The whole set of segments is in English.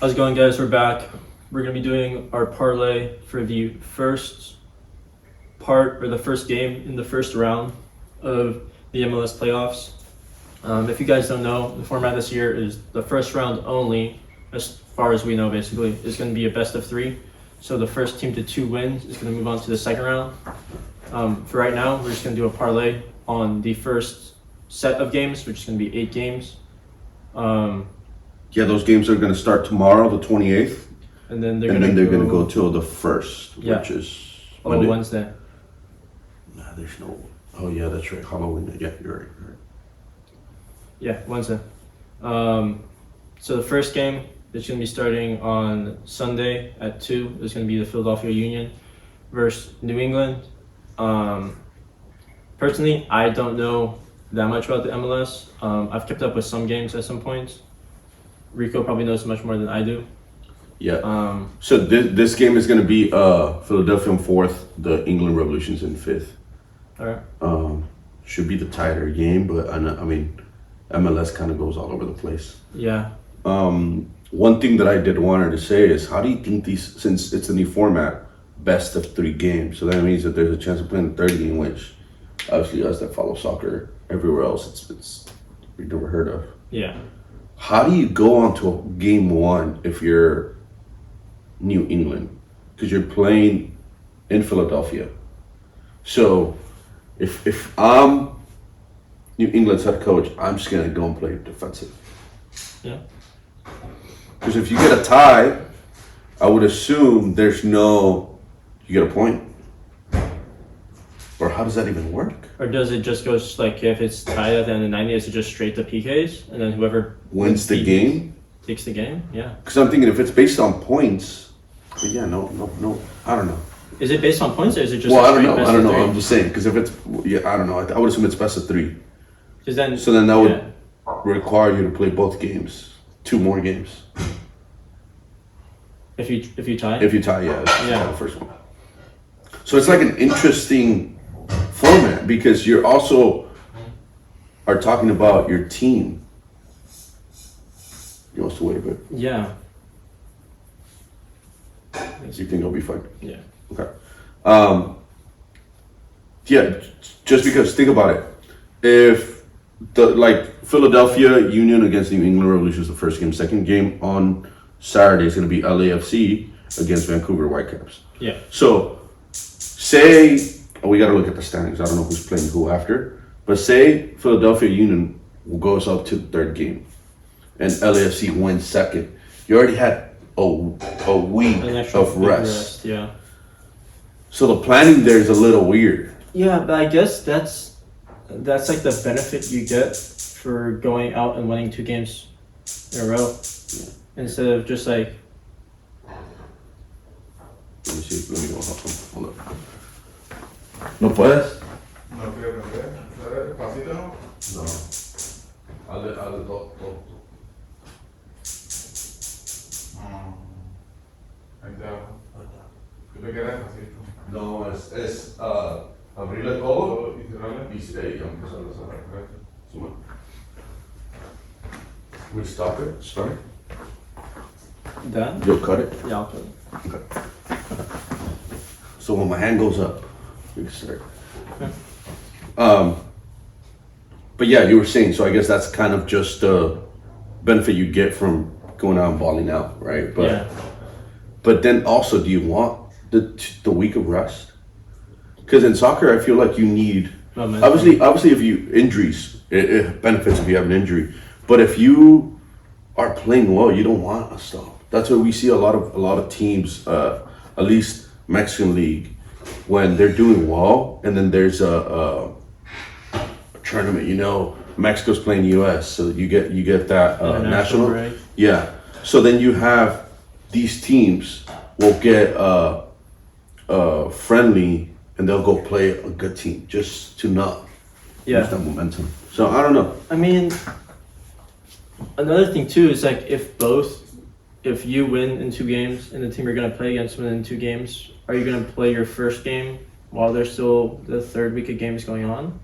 How's it going, guys? We're back. We're going to be doing our parlay for the first part or the first game in the first round of the MLS playoffs. If you guys don't know, the format this year is the first round only, as far as we know, basically, is going to be a best of three. So the first team to 2 wins is going to move on to the second round. For right now, we're just going to do a parlay on the first set of games, which is going to be 8 games. Yeah, those games are going to start tomorrow, the 28th. And then they're going to go till the 1st, which is Wednesday. Nah, there's no. Oh, yeah, that's right. Halloween. Yeah, you're right. Yeah, Wednesday. So the first game is going to be starting on Sunday at 2. It's going to be the Philadelphia Union versus New England. Personally, I don't know that much about the MLS. I've kept up with some games at some points. Rico probably knows much more than I do. Yeah. So this game is going to be Philadelphia in 4th, the England Revolutions in 5th. All right. Should be the tighter game, but I mean, MLS kind of goes all over the place. Yeah. One thing that I did wanted to say is, how do you think these, since it's a new format, best of 3 games, so that means that there's a chance of playing the third game, which obviously us that follow soccer everywhere else, it's we've never heard of. Yeah. How do you go on to game 1 if you're New England? Because you're playing in Philadelphia. So if I'm New England's head coach, I'm just going to go and play defensive. Yeah. Because if you get a tie, I would assume you get a point. Or how does that even work? Or does it just go like if it's tied at the end of 90, is it just straight to PKs and then whoever wins the game takes the game? Yeah. Because I'm thinking if it's based on points, yeah, no, I don't know. Is it based on points or is it just? Well, I don't know. I'm just saying because if it's I don't know. I would assume it's best of 3. So then that would require you to play both games, 2 more games. If you tie. If you tie, yeah, the first one. So it's like an interesting format because you're also are talking about your team. You wants to wait a bit. Yeah. You think it'll be fun? Yeah. Okay. Yeah, just because think about it. If Philadelphia Union against New England Revolution is the first game, second game on Saturday is going to be LAFC against Vancouver Whitecaps. Yeah. So say we got to look at the standings. I don't know who's playing who after, but say Philadelphia Union goes up to the 3rd game, and LAFC wins 2nd. You already had a week of rest. Yeah. So the planning there is a little weird. Yeah, but I guess that's like the benefit you get for going out and winning 2 games in a row, instead of just like. Let me see. Let me go help him. Hold up. ¿No puedes? No quiero aprender. ¿Despacito no? No. Hazle todo. Ahí está. ¿Tú te quedas despacito? No, es abrirle todo ¿Y cerrarle? y empezar a cerrar. Suma. We stop it? Start? Done? You'll cut it? Yeah, I'll cut it. Okay. So when my hand goes up, we can start. Okay. But yeah, you were saying, so I guess that's kind of just the benefit you get from going out and balling out, right? But then also, do you want the week of rest? Because in soccer, I feel like you need, obviously if you injuries, it benefits if you have an injury. But if you are playing well, you don't want to stop. That's why we see a lot of teams, at least Mexican League, when they're doing well, and then there's a tournament. Mexico's playing US, so you get that national break. Yeah. So then you have these teams will get friendly, and they'll go play a good team just to not lose that momentum. So I don't know. I mean, another thing too is like if you win in 2 games and the team you're going to play against win in 2 games, are you going to play your first game while there's still the 3rd week of games going on?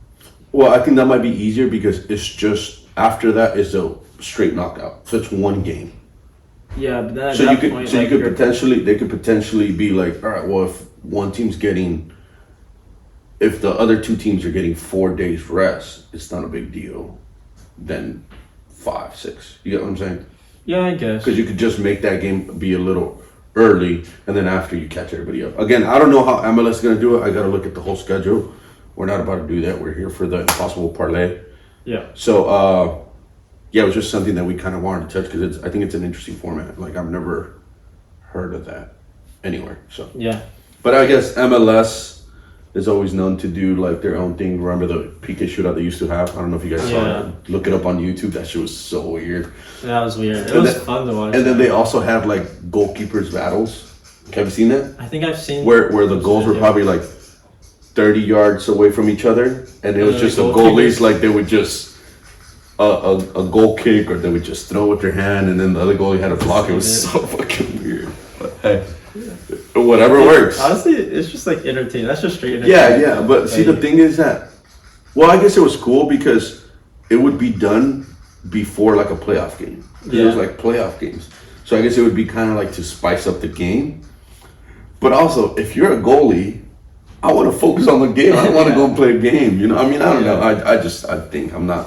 Well, I think that might be easier because it's just after that is a straight knockout. So it's 1 game. Yeah, but then at So that you could, point, so like, you could you're- potentially, they could potentially be like, all right, well, if one team's getting, if the other two teams are getting 4 days rest, it's not a big deal. Then 5, 6. You get what I'm saying? Yeah, I guess. Because you could just make that game be a little early, and then after you catch everybody up. Again, I don't know how MLS is gonna do it. I gotta look at the whole schedule. We're not about to do that. We're here for the impossible parlay. Yeah. So, yeah, it was just something that we kind of wanted to touch because I think it's an interesting format. Like I've never heard of that anywhere. So, Yeah. but I guess MLS is always known to do like their own thing. Remember the PK shootout they used to have? I don't know if you guys saw Yeah. it. Look it up on YouTube. That shit was so weird. That was weird. It And was then- fun to watch. And then they also have like goalkeepers battles. Have you seen that? I think I've seen Where the goals were probably like 30 yards away from each other, and it was And just the the goalkeepers- goalies like they would just a goal kick, or they would just throw with their hand, and then the other goalie had to block. It was so fucking weird. But hey, whatever works. Honestly, it's just like entertaining. That's just straight entertainment. Yeah, yeah. But see, the thing is that, well, I guess it was cool because it would be done before like a playoff game. It was Yeah. like playoff games, so I guess it would be kind of like to spice up the game. But also, if you're a goalie, I want to focus on the game. I don't want to go and play a game. You know, I mean, I don't know. I think I'm not.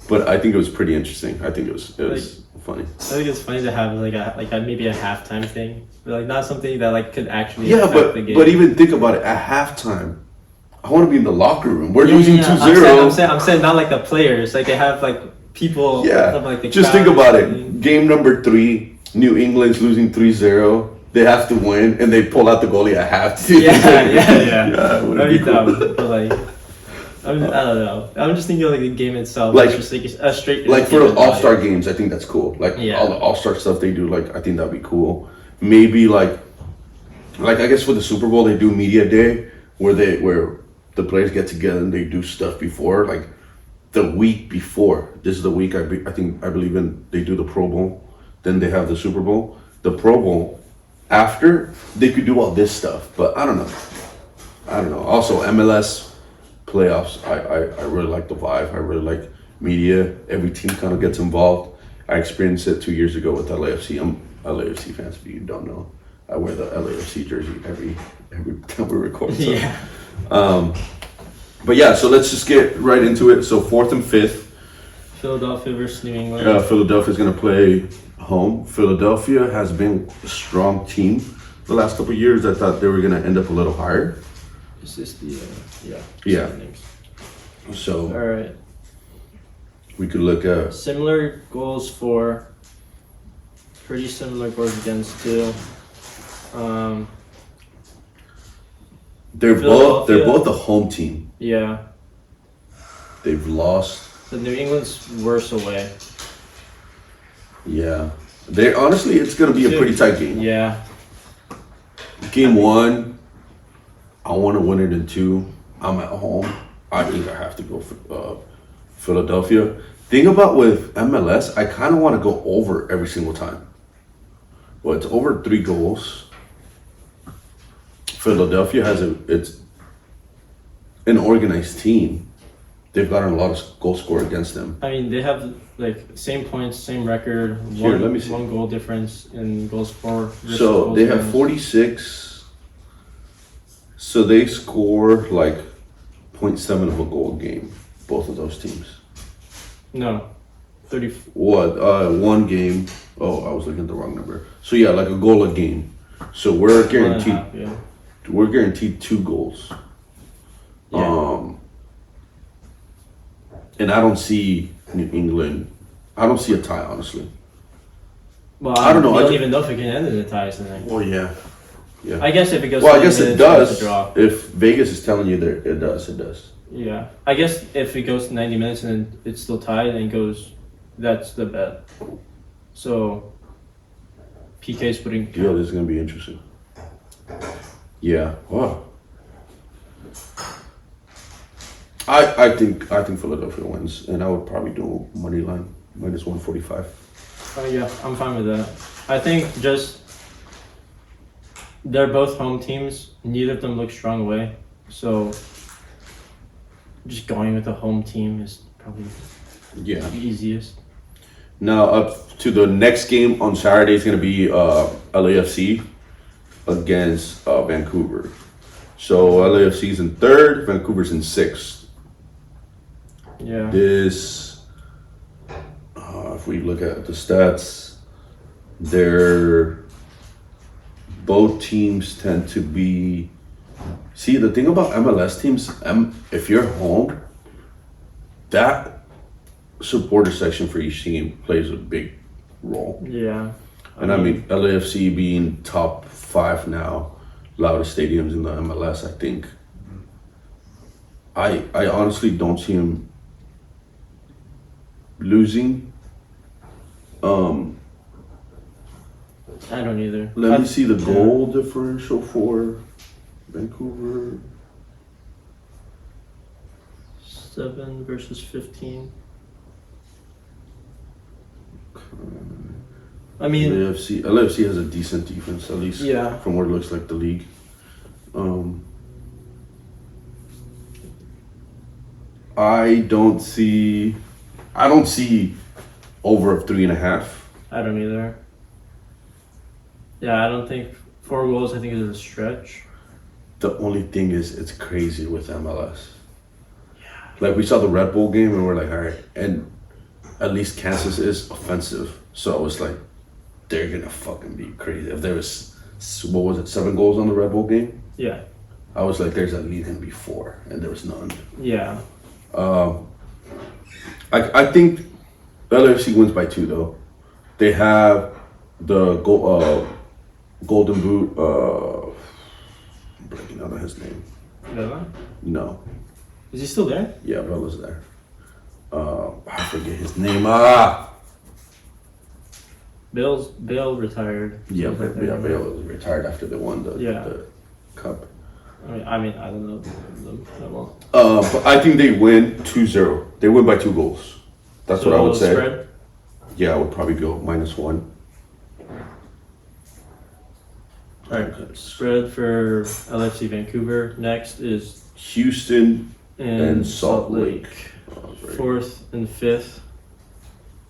But I think it was pretty interesting. I think it was funny. I think it's funny to have like a maybe a halftime thing, but like not something that like could actually Yeah, affect the game. but even think about it. At halftime, I want to be in the locker room. We're Yeah, losing yeah, 2-0. I'm saying not like the players. Like they have like people. Yeah, from, like, the just crowd think about and- it. Game number 3, New England's losing 3-0. They have to win, and they pull out the goalie at half. Yeah, yeah. Yeah, it would That'd be be cool. dumb. But like, I don't know. I'm just thinking of like the game itself. Like- It's just like a straight. Like for the entertainment All-Star value. games, I think that's cool. Like Yeah. all the All-Star stuff they do, like I think that'd be cool. Maybe like I guess for the Super Bowl they do media day where the players get together and they do stuff before, like the week before. This is the week I believe in. They do the Pro Bowl, then they have the Super Bowl. The Pro Bowl after they could do all this stuff, but I don't know. Also MLS playoffs, I really like the vibe. I really like media. Every team kind of gets involved. I experienced it 2 years ago with LAFC. I'm LAFC fans, if you don't know. I wear the LAFC jersey every time we record. So. Yeah. But yeah, so let's just get right into it. So 4th and 5th, Philadelphia versus New England. Philadelphia's gonna play home. Philadelphia has been a strong team the last couple of years. I thought they were gonna end up a little higher. Is this the Yeah. standings? So All right. we could look at Similar goals for. Pretty similar goals against too. they're Philadelphia. both a home team. Yeah. They've lost. The New England's worse away. Yeah. They honestly, it's gonna be a pretty tight game. Yeah. Game 1, I want to win it in 2. I'm at home. I think I have to go for Philadelphia. Thing about with MLS, I kind of want to go over every single time. Well, it's over 3 goals. Philadelphia it's an organized team. They've gotten a lot of goals scored against them. I mean, they have like same points, same record. Here, let me see. One goal difference in goals for. versus So goals they have against. 46. So they score like 0.7 of a goal a game, both of those teams. No, 30. What? One game. Oh, I was looking at the wrong number. So yeah, like a goal a game. So we're guaranteed. 1.5, yeah. We're guaranteed 2 goals. Yeah. And I don't see New England. I don't see a tie, honestly. Well, I don't know, We I don't ju- even know if it can end in the ties tonight. Well, yeah. I guess if it goes. Well, I 90 guess it minutes, it's does. a draw. If Vegas is telling you that it does, it does. Yeah, I guess if it goes to 90 minutes and then it's still tied and goes, that's the bet. So PK's putting. Yeah, this is gonna be interesting. Yeah. Wow. I think Philadelphia wins, and I would probably do money line minus 145. Yeah, I'm fine with that. I think just they're both home teams. Neither of them look strong away, so just going with the home team is probably Yeah. the easiest. Now up to the next game on Saturday is going to be LAFC against Vancouver. So LAFC's in third, Vancouver's in sixth. Yeah. This, if we look at the stats, both teams tend to be. See, the thing about MLS teams, if you're home, that supporter section for each team plays a big role. Yeah. And I mean, LAFC being top 5 now, loudest stadiums in the MLS, I think. I honestly don't see him losing. I don't either. Let me see the goal differential for Vancouver. 7 versus 15. I mean, LAFC has a decent defense, at least from what it looks like the league. I don't see over of 3.5. I don't either. Yeah, I don't think 4 goals. I think is a stretch. The only thing is, it's crazy with MLS. Yeah. Like we saw the Red Bull game, and we're like, all right, and at least Kansas is offensive, so I was like, they're gonna fucking be crazy. If there was, 7 goals on the Red Bull game? Yeah. I was like, there's at least gonna be 4, and there was none. Yeah. I think LAFC wins by 2 though. They have the Golden Boot. I'm breaking out of his name. Vela? No. Is he still there? Yeah, Vela's there. I forget his name. Bale retired. Yeah, Bale was retired after they won the cup. I mean, I don't know them that well. But I think they win 2-0. They win by 2 goals. That's what I would say. Spread? Yeah, I would probably go -1. Alright, spread for LFC Vancouver. Next is Houston and Salt Lake. 4th and 5th.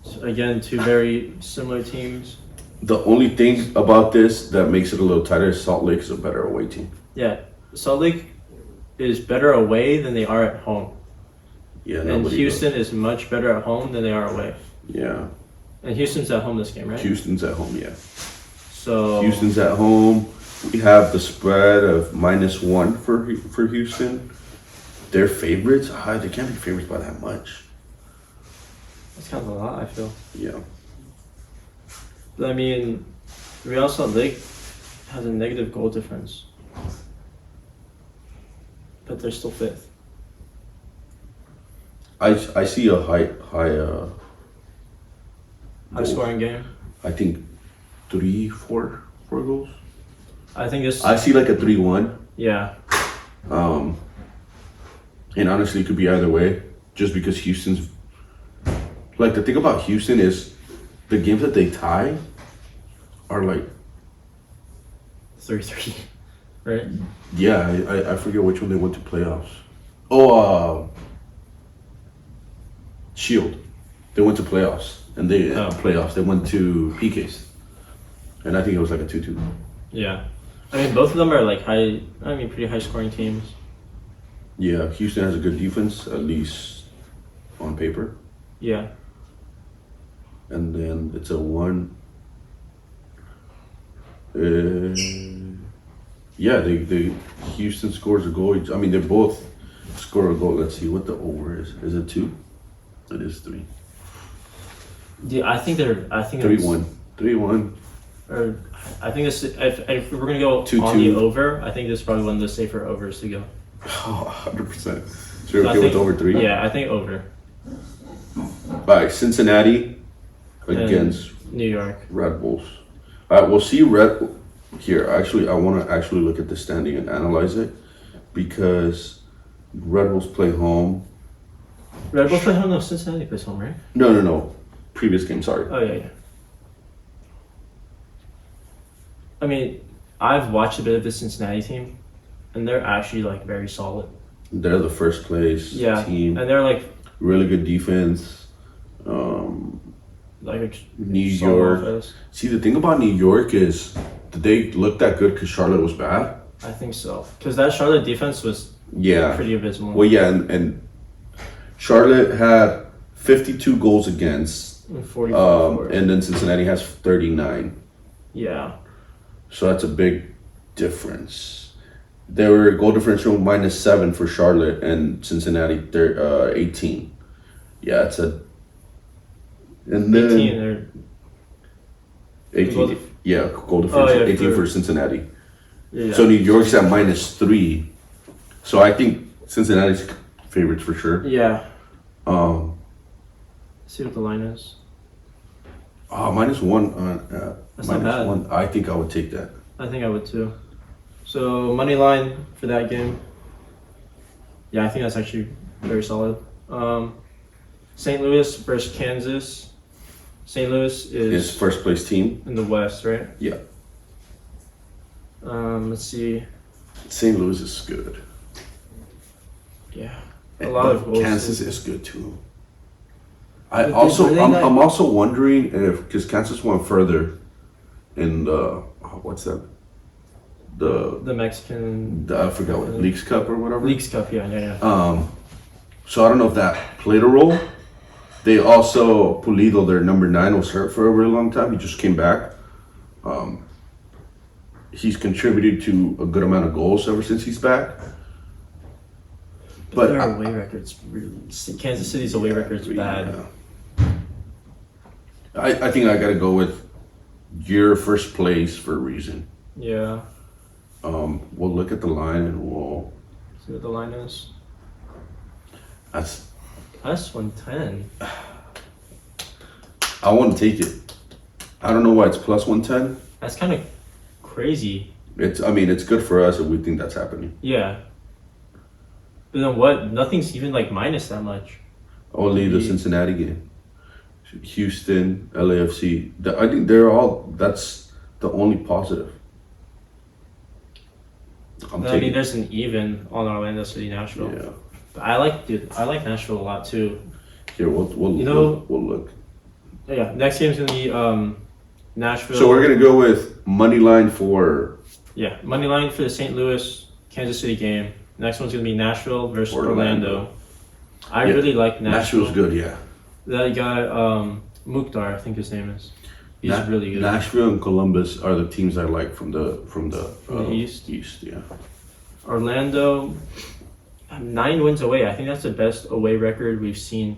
So again, 2 very similar teams. The only thing about this that makes it a little tighter is Salt Lake is a better away team. Yeah, Salt Lake is better away than they are at home. Yeah, and Houston is much better at home than they are away. Yeah. And Houston's at home this game, right? Houston's at home, yeah. So Houston's at home. We have the spread of -1 for Houston. They're favorites. They can't be favorites by that much. that's kind of a lot, I feel. Yeah. But I mean, Real Salt Lake has a negative goal difference, but they're still 5th. I see a high High-scoring game. I think 3-4 goals. I think this. I see like a 3-1. Yeah. And honestly, it could be either way, just because Houston's. Like, the thing about Houston is the games that they tie are like. 3-3, right? Yeah, I forget which one they went to playoffs. Oh, Shield. They went to playoffs. And they went to PKs. And I think it was like a 2-2. Yeah. I mean, both of them are like pretty high-scoring teams. Yeah, Houston has a good defense, at least on paper. Yeah. And then it's a 1. Yeah, they Houston scores a goal. I mean, they both score a goal. Let's see what the over is. Is it 2? It is 3. Yeah, I think 3-1. 3-1. Or I think this. If we're gonna go 2-2. on the over, I think this is probably one of the safer overs to go. Oh, 100%. So you're okay with over 3? Yeah, I think over. All right, Cincinnati against New York. Red Bulls. All right, we'll see here. Actually, I want to actually look at the standing and analyze it because Red Bulls play home. Red Bulls play home. No, Cincinnati plays home, right? No. Previous game, sorry. Oh yeah. I mean, I've watched a bit of the Cincinnati team, and they're actually like very solid. They're the first place team. And they're like really good defense. like New Saw York. Fest. See, the thing about New York is, did they look that good because Charlotte was bad? I think so. Because that Charlotte defense was Yeah. pretty abysmal. Well, yeah, and Charlotte had 52 goals against, And 44. and then Cincinnati has 39. Yeah. So that's a big difference. They were goal differential -7 for Charlotte and Cincinnati 18. Yeah, it's a. And then 18 or 18. Yeah, goal differential 18 for Cincinnati. yeah. So New York's at -3. So I think Cincinnati's favorites for sure. Yeah. Um, See what the line is. -1. That's not bad. -1. I think I would take that. I think I would too. So money line for that game. Yeah, I think that's actually very solid. St. Louis versus Kansas. St. Louis His is first place team. in the West, right? Yeah. Let's see. St. Louis is good. Yeah, a lot of goals. Kansas is good too. But they I'm also wondering if, because Kansas went further in the what's that? The Mexican I forgot what Leagues Cup or whatever. Leagues Cup. Yeah. So I don't know if that played a role. They also Pulido, their number 9, was hurt for a really long time. He just came back. He's contributed to a good amount of goals ever since he's back. But their away records really. Kansas City's away records bad. Yeah. I think I gotta go with your first place for a reason. Yeah. We'll look at the line and we'll. See what the line is. That's. Plus 110. I want to take it. I don't know why it's plus 110. That's kind of crazy. It's good for us if we think that's happening. Yeah. But then what? Nothing's even like minus that much. Only the Cincinnati game. Houston, LAFC. I think they're all. That's the only positive. There's an even on Orlando City, Nashville. Yeah. But I like Nashville a lot too. Here we'll look. Yeah. Next game's gonna be Nashville. So we're gonna go with money line for. Yeah, money line for the St. Louis Kansas City game. Next one's gonna be Nashville versus Orlando. I really like Nashville. Nashville's good, yeah. That guy, Mukhtar, I think his name is. He's really good. Nashville and Columbus are the teams I like from the East. East, yeah. Orlando, 9 wins away. I think that's the best away record we've seen.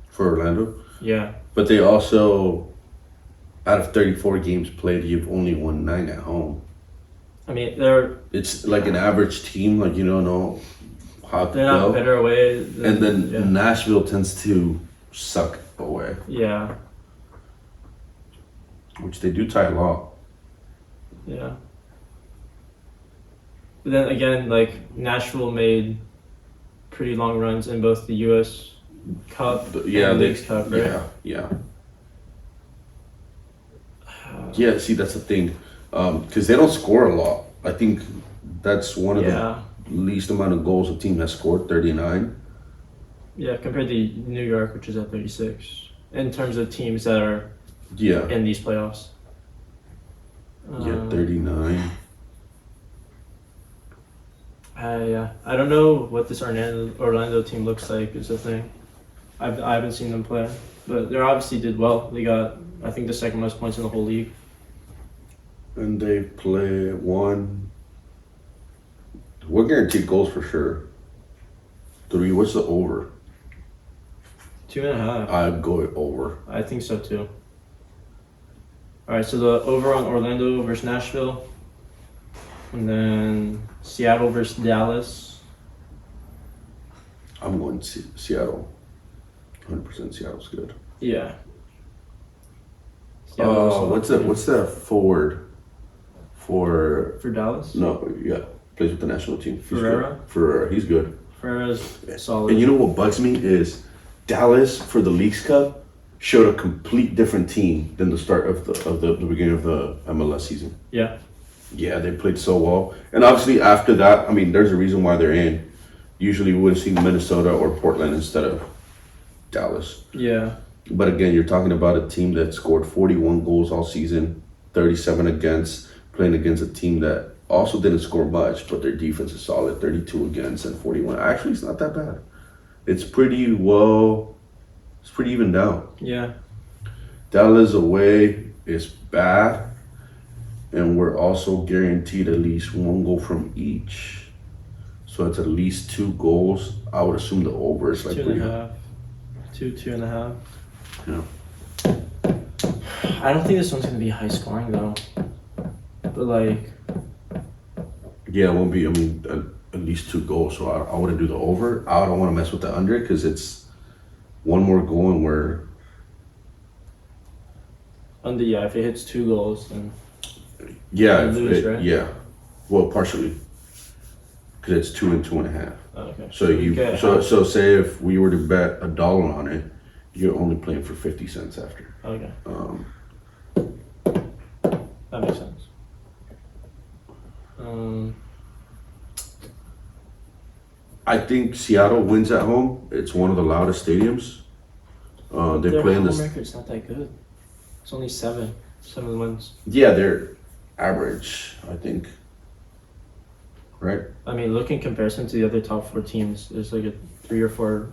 For Orlando, Yeah. but they also, out of 34 games played, you've only won 9 at home. I mean, It's like an average team, like you don't know how to they're not go. better away. And then Nashville tends to suck away, Yeah. which they do tie a lot. Yeah. But then again, like Nashville made pretty long runs in both the U.S. Cup and Leagues Cup, right? Yeah. Yeah, see, that's the thing. Because they don't score a lot. I think that's one of the least amount of goals a team has scored, 39. Yeah, compared to New York, which is at 36. In terms of teams that are Yeah. in these playoffs. 39. I don't know what this Orlando team looks like is the thing. I haven't seen them play, but they obviously did well. They got, I think, the second most points in the whole league. And they play one. We're guaranteed goals for sure. 3. What's the over? 2.5. I'd go over. I think so too. All right, so the over on Orlando versus Nashville, and then Seattle versus Dallas. I'm going Seattle. 100% Seattle's good. Yeah. What's that forward for Dallas? No, yeah, plays with the national team. Ferreira? Ferreira, he's good. Ferreira's solid. And you know what bugs me is Dallas for the Leagues Cup showed a complete different team than the start of the beginning of the MLS season. Yeah. Yeah, they played so well. And obviously after that, there's a reason why they're in. Usually we would have seen Minnesota or Portland instead of Dallas. Yeah. But again, you're talking about a team that scored 41 goals all season, 37 against, playing against a team that also didn't score much, but their defense is solid, 32 against and 41. Actually, it's not that bad. It's pretty even down. Yeah. Dallas away is bad, and we're also guaranteed at least one goal from each. So it's at least 2 goals. I would assume the over is like 2.5. 2.5. Yeah. I don't think this one's gonna be high scoring though. But like, Yeah, it won't be. I mean, at least 2 goals. So I wouldn't do the over. I don't want to mess with the under because it's one more goal and we're under, yeah, if it hits 2 goals, then yeah, You lose, right? yeah. Well, partially because it's 2 and 2.5. okay. So so say if we were to bet $1 on it, you're only playing for 50 cents after. Okay, Um, that makes sense. I think Seattle wins at home. It's one of the loudest stadiums. They Their play in home this. record's not that good. It's only 7 wins. Yeah, they're average, I think. Right? I mean, look in comparison to the other top 4 teams, there's like a 3 or 4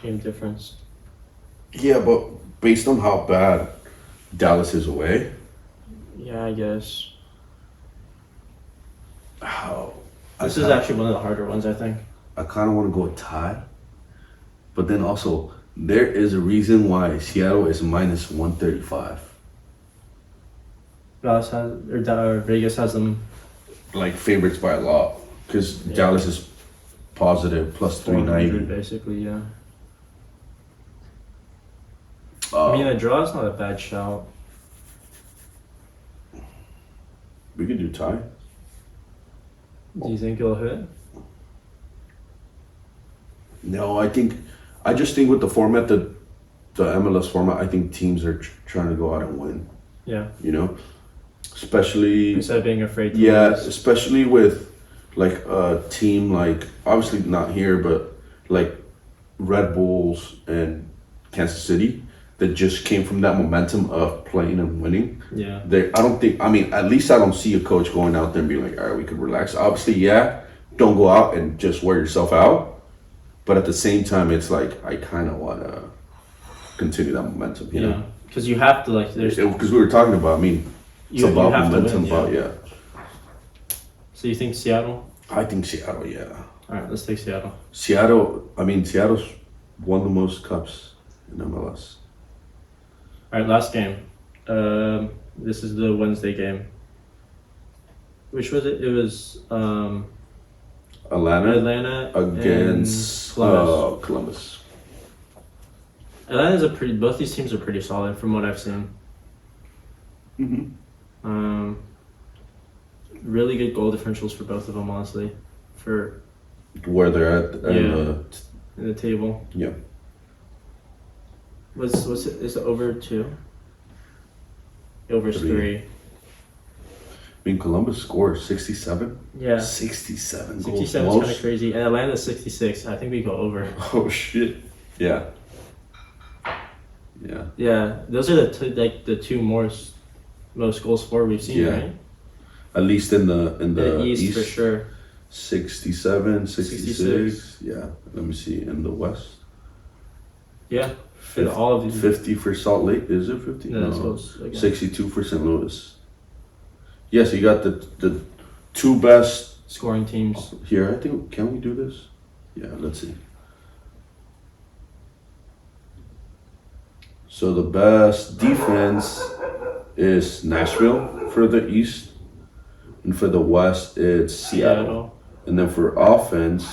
game difference. Yeah, but based on how bad Dallas is away, Yeah, I guess. how This is actually one of the harder ones, I think. I kind of want to go a tie, but then also there is a reason why Seattle is minus 135. Dallas has, or Vegas has them Like favorites by a lot, because Yeah. Dallas is positive plus 400 390. basically, yeah. I mean, a draw is not a bad shout. We could do tie. Do you think it'll hit? No, I just think with the format, the MLS format, I think teams are trying to go out and win. Yeah. You know, especially Instead of being afraid to yeah, lose. especially with like a team like obviously not here, but like Red Bulls and Kansas City that just came from that momentum of playing and winning. Yeah. I don't think. I mean, at least I don't see a coach going out there and being like, "All right, we could relax." Obviously, yeah, don't go out and just wear yourself out. But at the same time, it's like I kind of want to continue that momentum. You Yeah. Because you have to, like, there's. because we were talking about. I mean, it's You about have to momentum. win, About yeah. So you think Seattle? I think Seattle. Yeah, Alright, let's take Seattle. Seattle. I mean, Seattle's won the most cups in MLS. Alright, last game. This is the Wednesday game. Which was it? It was Atlanta Against and Columbus. Columbus. Atlanta's both these teams are pretty solid from what I've seen. Mm-hmm. Really good goal differentials for both of them, honestly. For Where they're at and in the table. yeah. What's it? Is it over 2? Over's 3. I mean, Columbus scored 67. Yeah. 67 goals. 67 is kind of Most? crazy, and Atlanta's 66. I think we go over. Oh shit! Yeah. Yeah. Yeah, those are the 2 most goals scored we've seen, Yeah. right? At least in the The East for sure. 67, 66. 66. Yeah. Let me see. In the West. Yeah, for all of these. 50 for Salt Lake. Is it 50? No, that's close. Okay. 62 for St. Louis. Yes, you got the 2 best Scoring teams. here. I think. Can we do this? Yeah. Let's see. So the best defense is Nashville for the East, and for the West it's Seattle. And then for offense,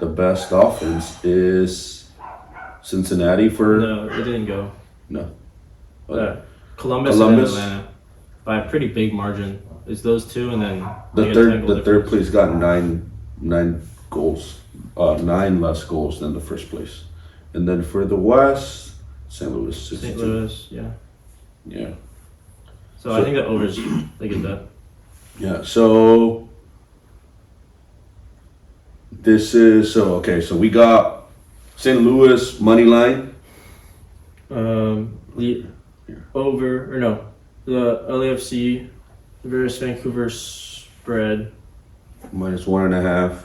the best offense is Cincinnati for No, it didn't go. no. Columbus and Atlanta by a pretty big margin. It's those 2, and then The they get a third 10 goal the third difference. place got nine goals, 9 less goals than the first place, and then for the West, St. Louis 62. St. Louis, yeah. Yeah. So I think the overs they get that. Yeah, so this is so we got St. Louis money line The over, or no, the LAFC versus Vancouver spread. -1.5.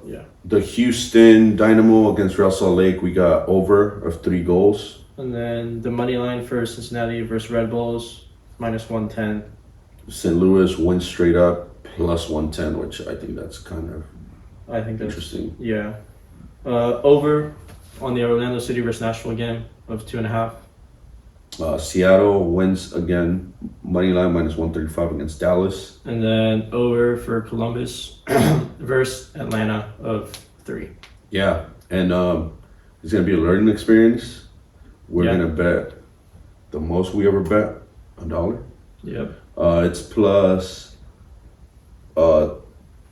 Yeah. The Houston Dynamo against Real Salt Lake, we got over of 3 goals. And then the money line for Cincinnati versus Red Bulls, -110. St. Louis wins straight up, +110, which I think that's kind of I think that's interesting. Yeah. Over on the Orlando City versus Nashville game of 2.5. Seattle wins again, money line -135 against Dallas. And then over for Columbus versus Atlanta of 3. Yeah, and it's gonna be a learning experience. We're Yeah. gonna bet the most we ever bet, $1. Yep. It's plus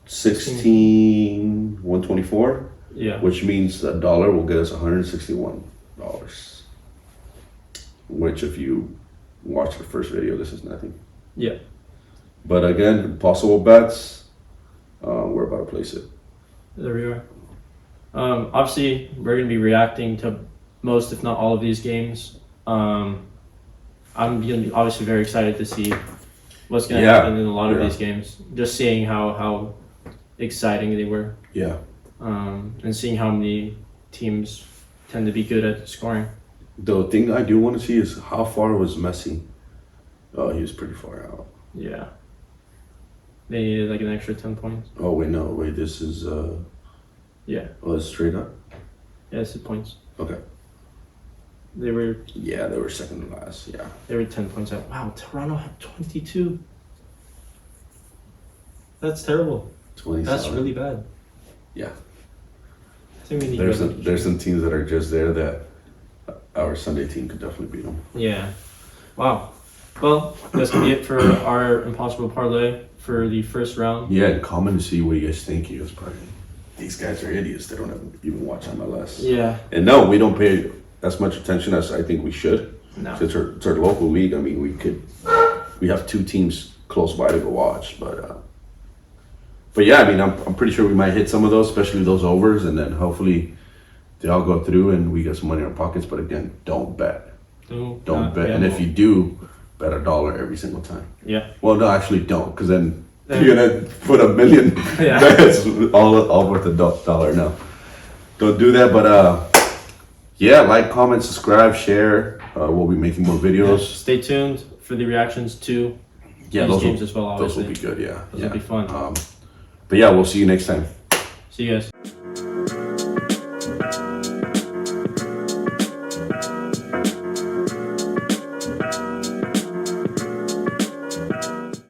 16,124, Yeah. which means $1 will get us $161. Which, if you watch the first video, this is nothing. Yeah. But again, possible bets. We're about to place it. There we are. Obviously, we're going to be reacting to most, if not all, of these games. I'm going to be obviously very excited to see what's going to happen in a lot of these games. Just seeing how exciting they were, Yeah. and seeing how many teams tend to be good at scoring. The thing I do want to see is how far was Messi? Oh, he was pretty far out. Yeah. They needed like an extra 10 points. Oh wait, no, wait. This is Yeah. oh, it's straight up. Yeah, it's the points. Okay. They were Yeah, they were second to last. Yeah. 10 points out. Wow, Toronto had 22. That's terrible. 20. That's really bad. Yeah. I think we need There's some teams that are just there that our Sunday team could definitely beat them. Yeah. Wow. Well, that's gonna be it for our impossible parlay for the first round. Yeah, and comment and see what you guys think. You guys probably these guys are idiots. They don't even watch MLS. Yeah. And no, we don't pay as much attention as I think we should. No. It's our local league. I mean, we have 2 teams close by to go watch, but yeah, I mean, I'm pretty sure we might hit some of those, especially those overs, and then hopefully they all go through and we get some money in our pockets. But again, don't bet. Don't bet. And if you do, bet $1 every single time. Yeah. Well, no, actually don't, because then you're gonna put a million Yeah. bets all worth $1. No, don't do that. But yeah, like, comment, subscribe, share. We'll be making more videos. Stay tuned for the reactions to Yeah, these those games will, as well. those Obviously, will be good. Yeah, those will be fun. But yeah, we'll see you next time. See you guys.